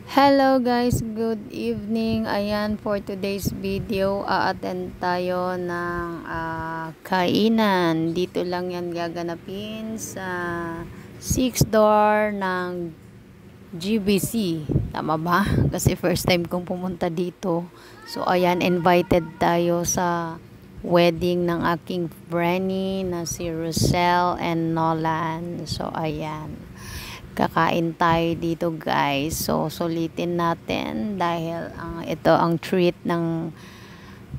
Hello guys, good evening. Ayan, for today's video, a-attend tayo ng kainan. Dito lang yan gaganapin sa 6th door ng GBC. Tama ba? Kasi first time kong pumunta dito. So ayan, invited tayo sa wedding ng aking Brenny na si Rosel and Nolan. So ayan, kakain tayo dito guys. So sulitin natin dahil ito ang treat ng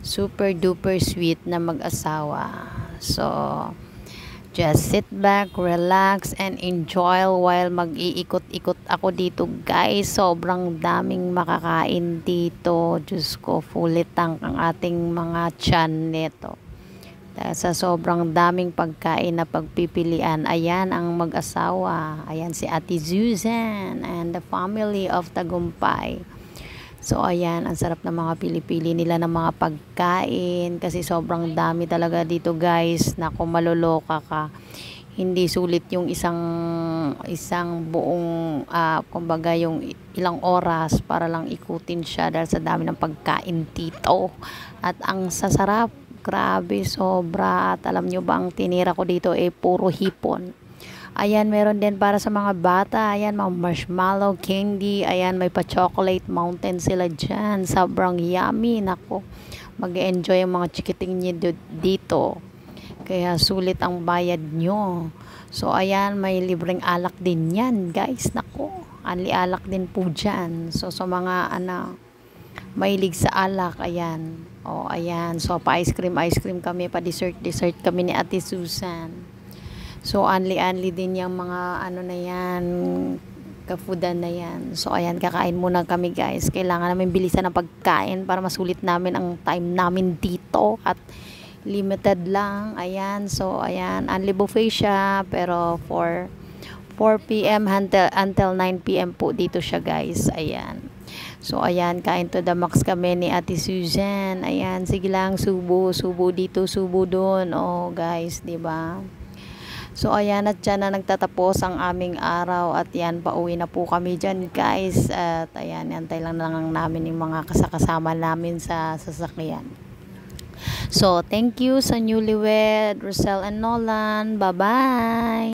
super duper sweet na mag-asawa. So just sit back, relax, and enjoy while mag-iikot-ikot ako dito guys. Sobrang daming makakain dito. Diyos ko, fully tank ang ating mga tiyan nito. Dahil sa sobrang daming pagkain na pagpipilian. Ayan ang mag-asawa. Ayan si Ate Susan and the family of Tagumpay. So ayan, ang sarap ng mga pili-pili nila ng mga pagkain kasi sobrang dami talaga dito guys. Naku, maloloka ka. Hindi sulit yung isang buong kumbaga yung ilang oras para lang ikutin siya dahil sa dami ng pagkain dito. At ang sasarap, grabe, sobra. At alam nyo ba, ang tinira ko dito puro hipon. Ayan, meron din para sa mga bata. Ayan, mga marshmallow, candy. Ayan, may pa-chocolate mountain sila dyan. Sobrang yummy. Nako, mag-enjoy ang mga chikiting nyo dito. Kaya sulit ang bayad nyo. So, ayan, may libreng alak din yan, guys. Nako, anli alak din po dyan. So, sa mga mahilig sa alak, ayan. O, ayan. So, pa-ice cream kami, pa-dessert kami ni Ate Susan. So, anli din yung mga na yan, kafudan na yan. So, ayan, kakain muna kami guys. Kailangan namin bilisan ng pagkain para masulit namin ang time namin dito. At limited lang. Ayan, so, ayan, unli buffet siya. Pero for 4 p.m. until 9 p.m. po dito siya guys. Ayan. So, ayan, kain to the max kami ni Ate Susan. Ayan, sige lang, subo dito, subo doon. Oh, guys, 'di ba? So, ayan, at dyan na nagtatapos ang aming araw. At yan, pauwi na po kami dyan, guys. At ayan, antay lang namin yung mga kasama namin sa sasakyan. So, thank you sa newlywed, Rosel and Nolan. Bye-bye!